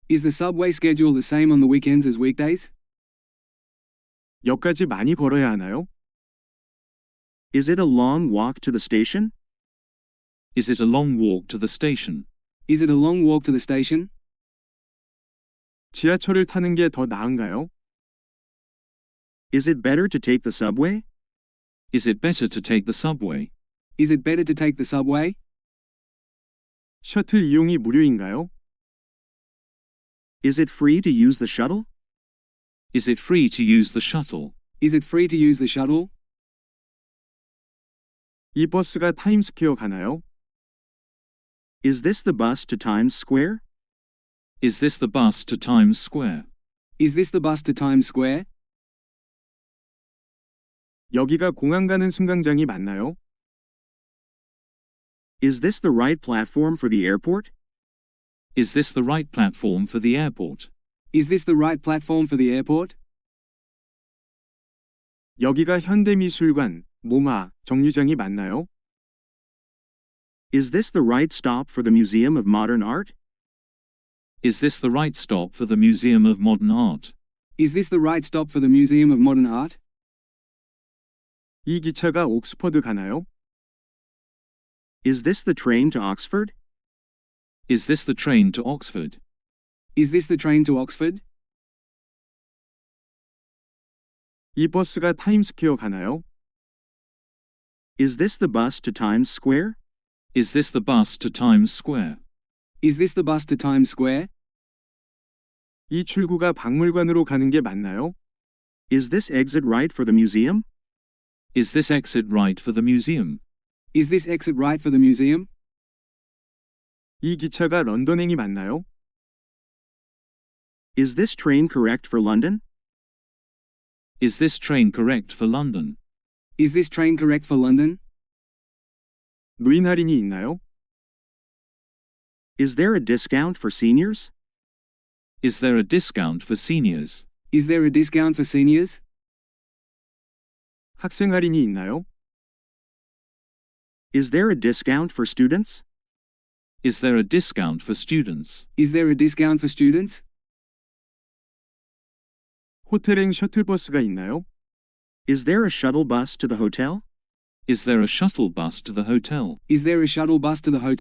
Speaker 4: Is the subway schedule the same on the weekends as weekdays?
Speaker 1: 역까지 많이 걸어야 하나요?
Speaker 2: Is it a long walk to the station?
Speaker 3: Is it a long walk to the station?
Speaker 4: Is it a long walk to the station?
Speaker 1: 지하철을 타는 게 더 나은가요?
Speaker 2: Is it better to take the subway?
Speaker 3: Is it better to take the subway?
Speaker 4: Is it better to take the subway?
Speaker 1: 셔틀 이용이 무료인가요?
Speaker 2: Is it free to use the shuttle?
Speaker 3: Is it free to use the shuttle?
Speaker 4: Is it free to use the shuttle?
Speaker 1: 이 버스가 타임스퀘어 가나요?
Speaker 2: Is this the bus to Times Square?
Speaker 3: Is this the bus to Times Square?
Speaker 4: Is this the bus to Times Square?
Speaker 1: 여기가 공항 가는 승강장이 맞나요?
Speaker 2: Is this the right platform for the airport?
Speaker 3: Is this the right platform for the airport?
Speaker 4: Is this the right platform for the airport?
Speaker 1: 여기가 현대미술관, 모마, 정류장이 맞나요?
Speaker 2: Is this the right stop for the Museum of Modern Art?
Speaker 3: Is this the right stop for the Museum of Modern Art?
Speaker 4: Is this the right stop for the Museum of Modern Art?
Speaker 1: 이 기차가 옥스퍼드 가나요?
Speaker 2: Is this the train to Oxford?
Speaker 3: Is this the train to Oxford?
Speaker 4: Is this the train to Oxford?
Speaker 1: 이 버스가 타임스퀘어 가나요?
Speaker 2: Is this the bus to Times Square?
Speaker 3: Is this the bus to Times Square?
Speaker 4: Is this the bus to Times Square?
Speaker 1: 이 출구가 박물관으로 가는 게 맞나요?
Speaker 2: Is this exit right for the museum?
Speaker 3: Is this exit right for the museum?
Speaker 4: Is this exit right for the museum?
Speaker 1: 이 기차가 런던행이 맞나요?
Speaker 2: Is this train correct for London?
Speaker 3: Is this train correct for London?
Speaker 4: Is this train correct for London?
Speaker 1: 노인 할인이 있나요?
Speaker 2: Is there a discount for seniors?
Speaker 3: Is there a discount for seniors?
Speaker 4: Is there a discount for seniors?
Speaker 1: 학생 할인이 있나요?
Speaker 2: Is there a discount for students?
Speaker 3: Is there a discount for students?
Speaker 4: Is there a discount for students?
Speaker 1: 호텔행 셔틀버스가 있나요?
Speaker 2: Is there a shuttle bus to the hotel?
Speaker 3: Is there a shuttle bus to the hotel?
Speaker 4: Is there a shuttle bus to the hotel?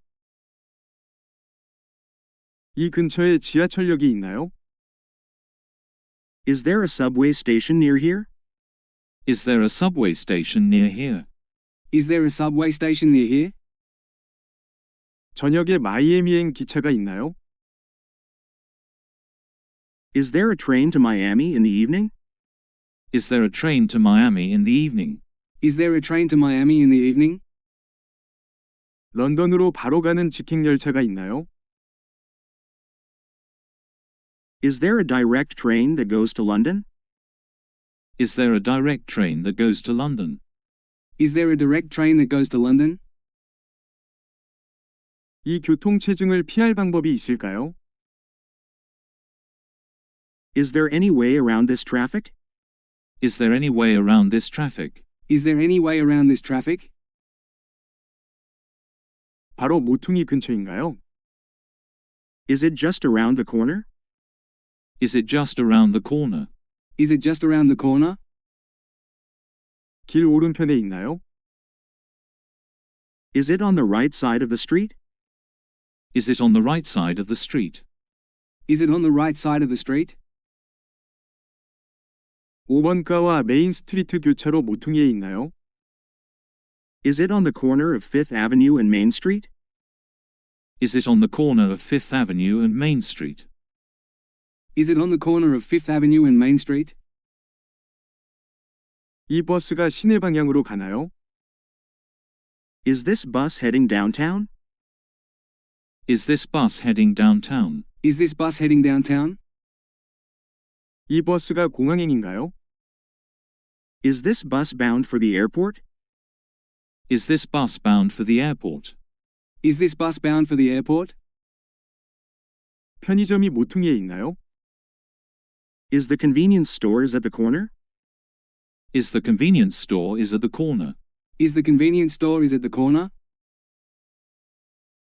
Speaker 1: 이 근처에 지하철역이 있나요?
Speaker 2: Is there a subway station near here?
Speaker 3: Is there a subway station near here?
Speaker 4: Is there a subway station near here?
Speaker 1: 저녁에 마이애미행 기차가 있나요?
Speaker 2: Is there a train to Miami in the evening?
Speaker 3: Is there a train to Miami in the evening?
Speaker 4: Is there a train to Miami in the evening?
Speaker 1: 런던으로 바로 가는 직행열차가 있나요?
Speaker 2: Is there a direct train that goes to London?
Speaker 3: Is there a direct train that goes to London?
Speaker 4: Is there a direct train that goes to London?
Speaker 1: 이 교통체증을 피할 방법이 있을까요?
Speaker 2: Is there any way around this traffic?
Speaker 3: Is there any way around this traffic?
Speaker 4: Is there any way around this traffic?
Speaker 1: 바로 모퉁이 근처인가요?
Speaker 2: Is it just around the corner?
Speaker 3: Is it just around the corner?
Speaker 4: Is it just around the corner?
Speaker 1: 길 오른편에 있나요?
Speaker 2: Is it on the right side of the street?
Speaker 3: Is it on the right side of the street?
Speaker 4: Is it on the right side of the street?
Speaker 1: 5번가와 메인 스트리트 교차로 모퉁이에 있나요?
Speaker 2: Is it on the corner of Fifth Avenue and Main Street?
Speaker 3: Is it on the corner of Fifth Avenue and Main Street?
Speaker 4: Is it on the corner of Fifth Avenue and Main Street?
Speaker 1: 이 버스가 시내 방향으로 가나요?
Speaker 2: Is this bus heading downtown?
Speaker 3: Is this bus heading downtown?
Speaker 4: Is this bus heading downtown?
Speaker 1: 이 버스가 공항행인가요?
Speaker 2: Is this bus bound for the airport?
Speaker 3: Is this bus bound for the airport?
Speaker 4: Is this bus bound for the airport?
Speaker 1: 편의점이 모퉁이에 있나요?
Speaker 2: Is the convenience store at the corner?
Speaker 3: Is the convenience store is at the corner?
Speaker 4: Is the convenience store is at the corner?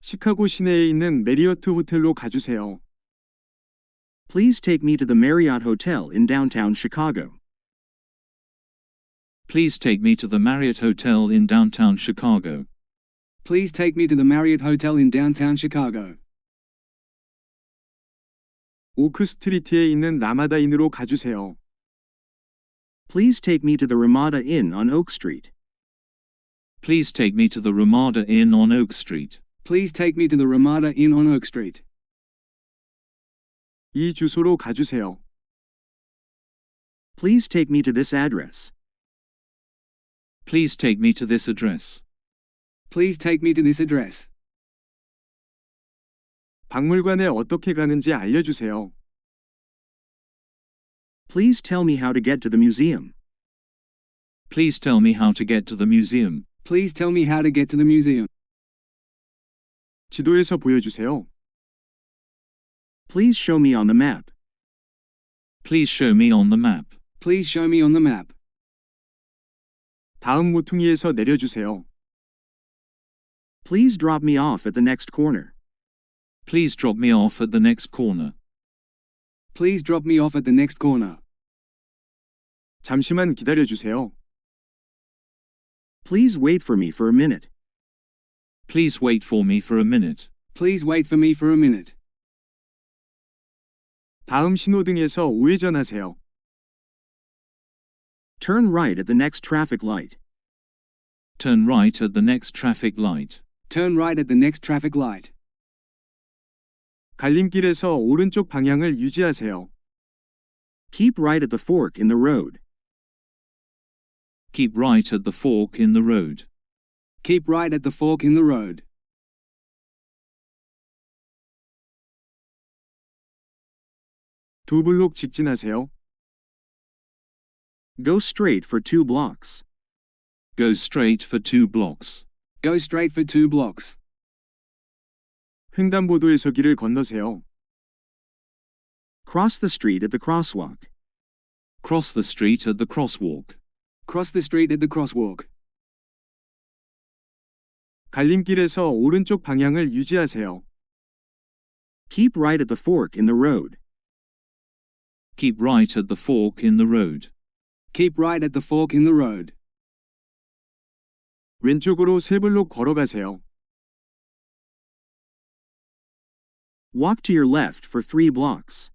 Speaker 1: 시카고 시내에 있는 메리어트 호텔로 가주세요.
Speaker 2: Please take me to the Marriott Hotel in downtown Chicago.
Speaker 3: Please take me to the Marriott Hotel in downtown Chicago.
Speaker 4: Please take me to the Marriott Hotel in downtown Chicago.
Speaker 1: 오크 스트리트에 있는 라마다 인으로 가주세요.
Speaker 2: Please take me to the Ramada Inn on Oak Street.
Speaker 3: Please take me to the Ramada Inn on Oak Street.
Speaker 4: Please take me to the Ramada Inn on Oak Street.
Speaker 1: 이 주소로 가주세요.
Speaker 2: Please take me to this address.
Speaker 3: Please take me to this address.
Speaker 4: Please take me to this address.
Speaker 1: 박물관에 어떻게 가는지 알려주세요.
Speaker 2: Please tell me how to get to the museum.
Speaker 3: Please tell me how to get to the museum.
Speaker 4: Please tell me how to get to the museum.
Speaker 1: 지도에서 보여주세요.
Speaker 2: Please show me on the map.
Speaker 3: Please show me on the map.
Speaker 4: Please show me on the map.
Speaker 1: 다음 모퉁이에서 내려주세요.
Speaker 2: Please drop me off at the next corner.
Speaker 3: Please drop me off at the next corner.
Speaker 4: Please drop me off at the next corner.
Speaker 1: 잠시만 기다려주세요.
Speaker 2: Please wait for me for a minute.
Speaker 3: Please wait for me for a minute.
Speaker 4: Please wait for me for a minute.
Speaker 1: 다음 신호등에서 우회전하세요.
Speaker 2: Turn right at the next traffic light.
Speaker 3: Turn right at the next traffic light.
Speaker 4: Turn right at the next traffic light.
Speaker 1: 갈림길에서 오른쪽 방향을 유지하세요.
Speaker 2: Keep right at the fork in the road.
Speaker 3: Keep right at the fork in the road.
Speaker 4: Keep right at the fork in the road.
Speaker 1: 두 블록 직진하세요.
Speaker 2: Go straight for 2 blocks.
Speaker 3: Go straight for 2 blocks.
Speaker 4: Go straight for 2 blocks.
Speaker 1: 횡단보도에서 길을 건너세요.
Speaker 2: Cross the street at the crosswalk.
Speaker 3: Cross the street at the crosswalk.
Speaker 4: Cross the street at the crosswalk.
Speaker 1: 갈림길에서 오른쪽 방향을 유지하세요.
Speaker 2: Keep right at the fork in the road.
Speaker 3: Keep right at the fork in the road.
Speaker 4: Keep right at the fork in the road.
Speaker 1: 왼쪽으로 3블록 걸어가세요.
Speaker 2: Walk to your left for 3 blocks.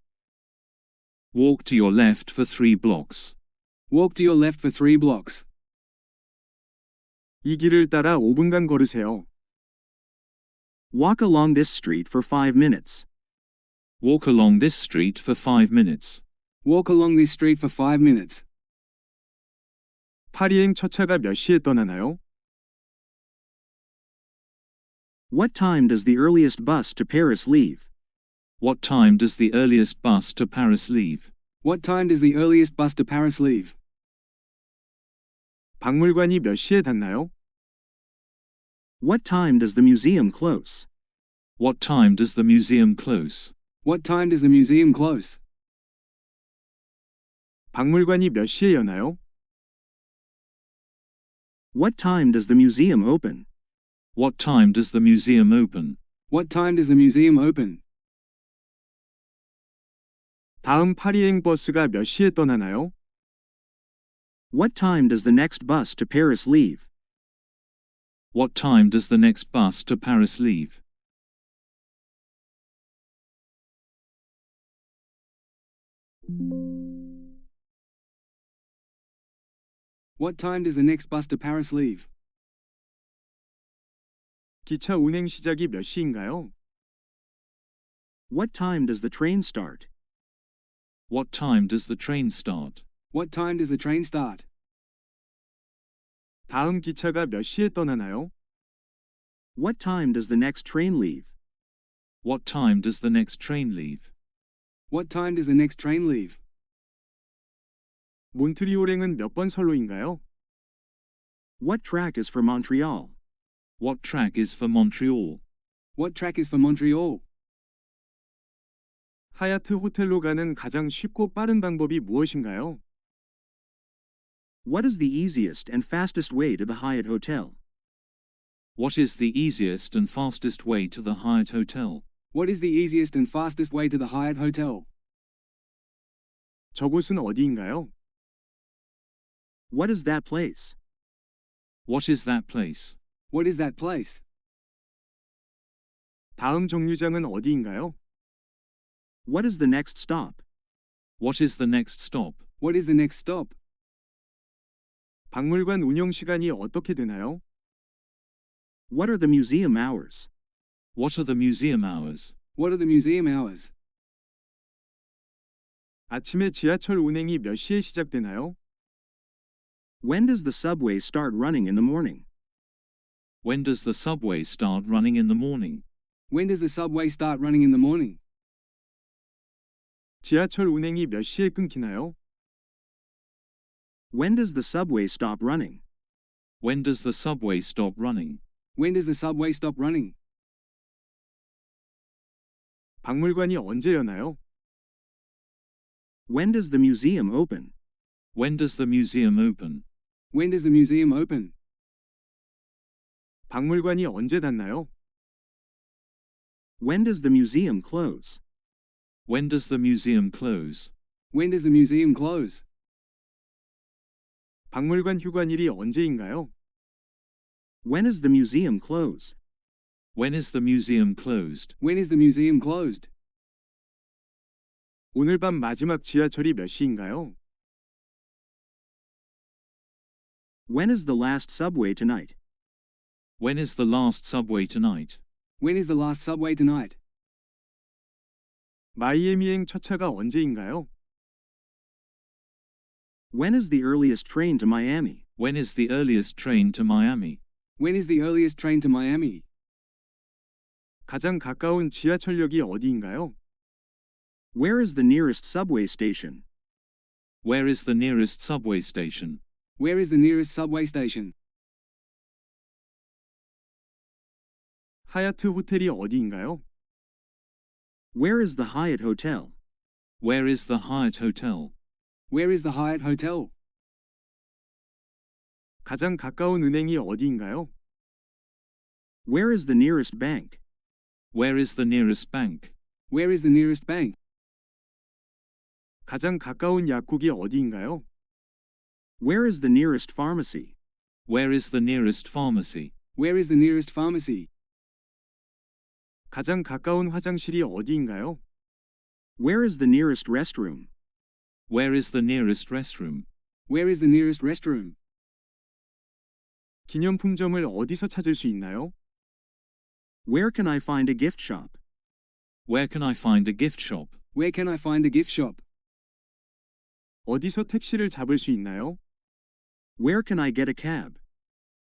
Speaker 3: Walk to your left for 3 blocks.
Speaker 4: Walk to your left for 3 blocks.
Speaker 1: 이 길을 따라 5분간 걸으세요.
Speaker 2: Walk along this street for 5 minutes.
Speaker 3: Walk along this street for 5 minutes.
Speaker 4: Walk along this street for 5 minutes.
Speaker 1: 파리행 첫차가 몇 시에 떠나나요?
Speaker 2: What time does the earliest bus to Paris leave?
Speaker 3: What time does the earliest bus to Paris leave?
Speaker 4: What time does the earliest bus to Paris leave?
Speaker 1: 박물관이 몇 시에 닫나요?
Speaker 2: What time does the museum close?
Speaker 3: What time does the museum close?
Speaker 4: What time does the museum close?
Speaker 1: 박물관이 몇 시에 여나요?
Speaker 2: What time does the museum open?
Speaker 3: What time does the museum open?
Speaker 4: What time does the museum open?
Speaker 1: 다음 파리행 버스가 몇 시에 떠나나요?
Speaker 2: What time does the next bus to Paris leave?
Speaker 3: What time does the next bus to Paris leave?
Speaker 4: What time does the next bus to Paris leave?
Speaker 1: 기차 운행 시작이 몇 시인가요?
Speaker 2: What time does the train start?
Speaker 3: What time does the train start?
Speaker 4: What time does the train start?
Speaker 1: 다음 기차가 몇 시에 떠나나요?
Speaker 2: What time does the next train leave?
Speaker 3: What time does the next train leave?
Speaker 4: What time does the next train leave?
Speaker 1: 몬트리올행은 몇 번 선로인가요?
Speaker 2: What track is for Montreal?
Speaker 3: What track is for Montreal?
Speaker 4: What track is for Montreal?
Speaker 1: 하얏트 호텔로 가는 가장 쉽고 빠른 방법이 무엇인가요?
Speaker 2: What is the easiest and fastest way to the Hyatt Hotel?
Speaker 3: What is the easiest and fastest way to the Hyatt Hotel?
Speaker 4: What is the easiest and fastest way to the Hyatt Hotel?
Speaker 1: 저곳은 어디인가요?
Speaker 2: What is that place?
Speaker 3: What is that place?
Speaker 4: What is that place?
Speaker 1: 다음 정류장은 어디인가요?
Speaker 2: What is the next stop?
Speaker 3: What is the next stop?
Speaker 4: What is the next stop?
Speaker 1: 박물관 운영 시간이 어떻게 되나요?
Speaker 2: What are the museum hours?
Speaker 3: What are the museum hours?
Speaker 4: What are the museum hours?
Speaker 1: 아침에 지하철 운행이 몇 시에 시작되나요?
Speaker 2: When does the subway start running in the morning?
Speaker 3: When does the subway start running in the morning?
Speaker 4: When does the subway start running in the morning?
Speaker 1: 지하철 운행이 몇 시에 끊기나요?
Speaker 2: When does the subway stop running?
Speaker 3: When does the subway stop running?
Speaker 4: When does the subway stop running?
Speaker 1: 박물관이 언제 여나요?
Speaker 2: When does the museum open?
Speaker 3: When does the museum open?
Speaker 4: When does the museum open?
Speaker 1: 박물관이 언제 닫나요?
Speaker 2: When does the museum close?
Speaker 3: When does the museum close?
Speaker 4: When does the museum close?
Speaker 1: 박물관 휴관일이 언제인가요?
Speaker 2: When is the museum close?
Speaker 3: When is the museum closed?
Speaker 4: When is the museum closed?
Speaker 1: 오늘 밤 마지막 지하철이 몇 시인가요?
Speaker 2: When is the last subway tonight?
Speaker 3: When is the last subway tonight?
Speaker 4: When is the last subway tonight?
Speaker 1: 마이애미행 첫 차가 언제인가요?
Speaker 2: When is the earliest train to Miami?
Speaker 3: When is the earliest train to Miami?
Speaker 4: When is the earliest train to Miami?
Speaker 1: 가장 가까운 지하철역이 어디인가요?
Speaker 2: Where is the nearest subway station?
Speaker 3: Where is the nearest subway station?
Speaker 4: Where is the nearest subway station?
Speaker 1: 하얏트 호텔이 어디인가요?
Speaker 2: Where is the Hyatt Hotel?
Speaker 3: Where is the Hyatt Hotel?
Speaker 4: Where is the Hyatt Hotel?
Speaker 1: 가장 가까운 은행이 어디인가요?
Speaker 2: Where is the nearest bank?
Speaker 3: Where is the nearest bank?
Speaker 4: Where is the nearest bank?
Speaker 1: 가장 가까운 약국이 어디인가요?
Speaker 2: Where is the nearest pharmacy?
Speaker 3: Where is the nearest pharmacy?
Speaker 4: Where is the nearest pharmacy?
Speaker 1: 가장 가까운 화장실이 어디인가요?
Speaker 2: Where is the nearest restroom?
Speaker 3: Where is the nearest restroom?
Speaker 4: Where is the nearest restroom?
Speaker 1: 기념품점을 어디서 찾을 수 있나요?
Speaker 2: Where can I find a gift shop?
Speaker 3: Where can I find a gift shop?
Speaker 4: Where can I find a gift shop?
Speaker 1: 어디서 택시를 잡을 수 있나요?
Speaker 2: Where can I get a cab?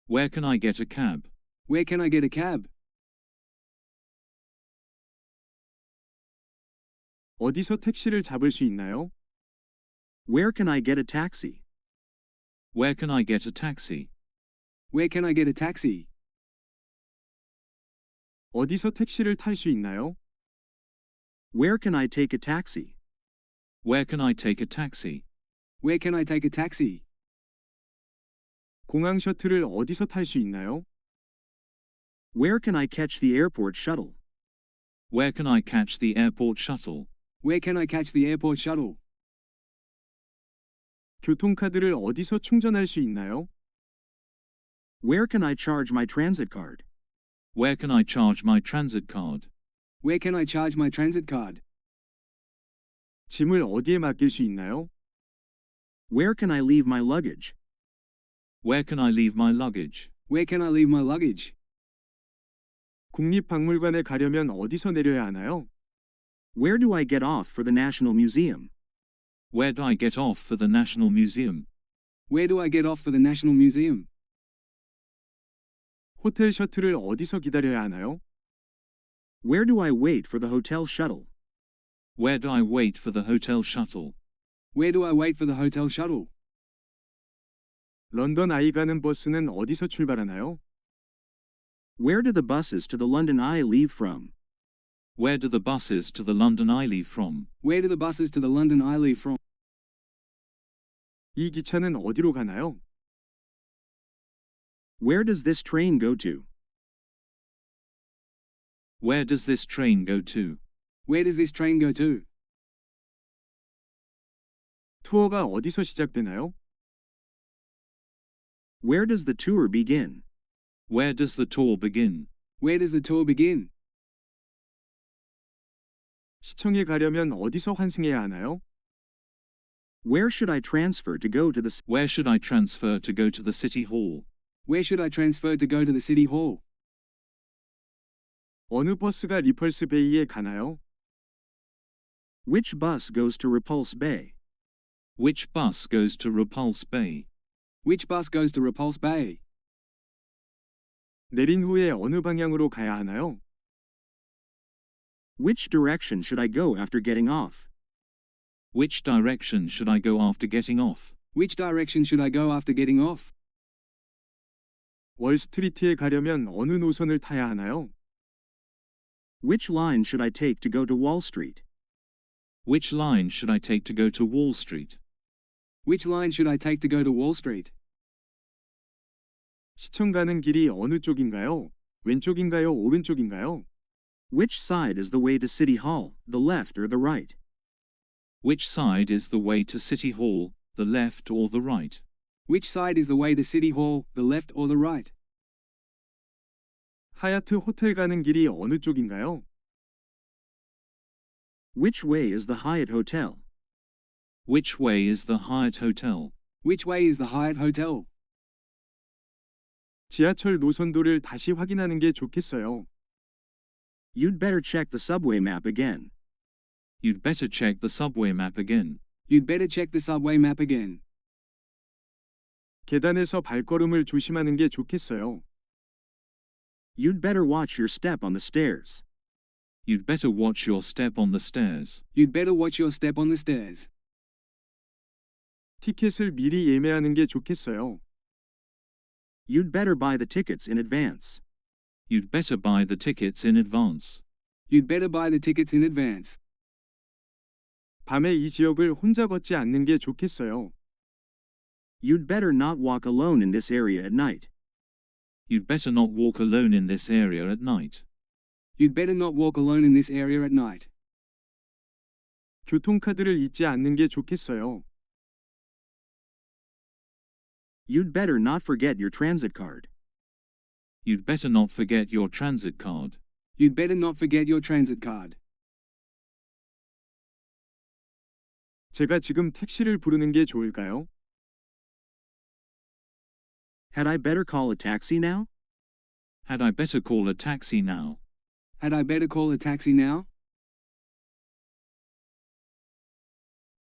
Speaker 3: Where can I get a cab?
Speaker 4: Where can I get a cab?
Speaker 1: 어디서 택시를 잡을 수 있나요?
Speaker 2: Where can I get a taxi?
Speaker 3: Where can I get a taxi?
Speaker 4: Where can I get a taxi?
Speaker 1: 어디서 택시를 탈 수 있나요?
Speaker 2: Where can I take a taxi?
Speaker 3: Where can I take a taxi?
Speaker 4: Where can I take a taxi?
Speaker 1: 공항 셔틀을 어디서 탈 수 있나요?
Speaker 2: Where can I catch the airport shuttle?
Speaker 3: Where can I catch the airport shuttle?
Speaker 4: Where can I catch the airport shuttle?
Speaker 1: 교통카드를 어디서 충전할 수 있나요?
Speaker 2: Where can I charge my transit card?
Speaker 3: Where can I charge my transit card?
Speaker 4: Where can I charge my transit card?
Speaker 1: 짐을 어디에 맡길 수 있나요?
Speaker 2: Where can I leave my luggage?
Speaker 3: Where can I leave my luggage?
Speaker 4: Where can I leave my luggage?
Speaker 1: 국립박물관에 가려면 어디서 내려야 하나요?
Speaker 2: Where do I get off for the National Museum?
Speaker 3: Where do I get off for the National Museum?
Speaker 4: Where do I get off for the National Museum?
Speaker 1: 호텔 셔틀을 어디서 기다려야 하나요?
Speaker 2: Where do I wait for the hotel shuttle?
Speaker 3: Where do I wait for the hotel shuttle?
Speaker 4: Where do I wait for the hotel shuttle?
Speaker 1: 런던 아이 가는 버스는 어디서 출발하나요?
Speaker 2: Where do the buses to the London Eye leave from?
Speaker 3: Where do the buses to the London Eye leave from?
Speaker 4: Where do the buses to the London Eye leave from?
Speaker 1: 이 기차는 어디로 가나요?
Speaker 2: Where does this train go to?
Speaker 3: Where does this train go to?
Speaker 4: Where does this train go to?
Speaker 1: 투어가 어디서 시작되나요?
Speaker 2: Where does the tour begin?
Speaker 3: Where does the tour begin?
Speaker 4: Where does the tour begin?
Speaker 1: 시청에 가려면 어디서 환승해야 하나요?
Speaker 2: Where should I transfer to go to the
Speaker 3: Where should I transfer to go to the City Hall?
Speaker 4: Where should I transfer to go to the City Hall?
Speaker 1: 어느 버스가 리펄스 베이에 가나요?
Speaker 2: Which bus goes to Repulse Bay?
Speaker 3: Which bus goes to Repulse Bay?
Speaker 4: Which bus goes to Repulse Bay?
Speaker 1: 내린 후에 어느 방향으로 가야 하나요?
Speaker 2: Which direction should I go after getting off?
Speaker 3: Which direction should I go after getting off?
Speaker 4: Which direction should I go after getting off?
Speaker 1: 월스트리트에 가려면 어느 노선을 타야 하나요?
Speaker 2: Which line should I take to go to Wall Street?
Speaker 3: Which line should I take to go to Wall Street?
Speaker 4: Which line should I take to go to Wall Street?
Speaker 1: 시청 가는 길이 어느 쪽인가요? 왼쪽인가요? 오른쪽인가요?
Speaker 2: Which side is the way to City Hall, the left or the right?
Speaker 3: Which side is the way to City Hall, the left or the right?
Speaker 4: Which side is the way to City Hall, the left or the right?
Speaker 1: 하얏트 호텔 가는 길이 어느 쪽인가요?
Speaker 2: Which way is the Hyatt Hotel?
Speaker 3: Which way is the Hyatt Hotel?
Speaker 4: Which way is the Hyatt Hotel?
Speaker 1: 지하철 노선도를 다시 확인하는 게 좋겠어요.
Speaker 2: You'd better check the subway map again.
Speaker 3: You'd better check the subway map again.
Speaker 4: You'd better check the subway map again.
Speaker 1: 계단에서 발걸음을 조심하는 게 좋겠어요.
Speaker 2: You'd better watch your step on the stairs.
Speaker 3: You'd better watch your step on the stairs.
Speaker 4: You'd better watch your step on the stairs.
Speaker 1: 티켓을 미리 예매하는 게 좋겠어요.
Speaker 2: You'd better buy the tickets in advance.
Speaker 3: You'd better buy the tickets in advance.
Speaker 4: You'd better buy the tickets in advance.
Speaker 1: 밤에 이 지역을 혼자 걷지 않는 게 좋겠어요.
Speaker 2: You'd better not walk alone in this area at night.
Speaker 3: You'd better not walk alone in this area at night.
Speaker 4: You'd better not walk alone in this area at night.
Speaker 1: 교통카드를 잊지 않는 게 좋겠어요.
Speaker 2: You'd better not forget your transit card.
Speaker 3: You'd better not forget your transit card.
Speaker 4: You'd better not forget your transit card.
Speaker 1: 제가 지금 택시를 부르는 게 좋을까요?
Speaker 2: Had I better call a taxi now?
Speaker 3: Had I better call a taxi now?
Speaker 4: Had I better call a taxi now?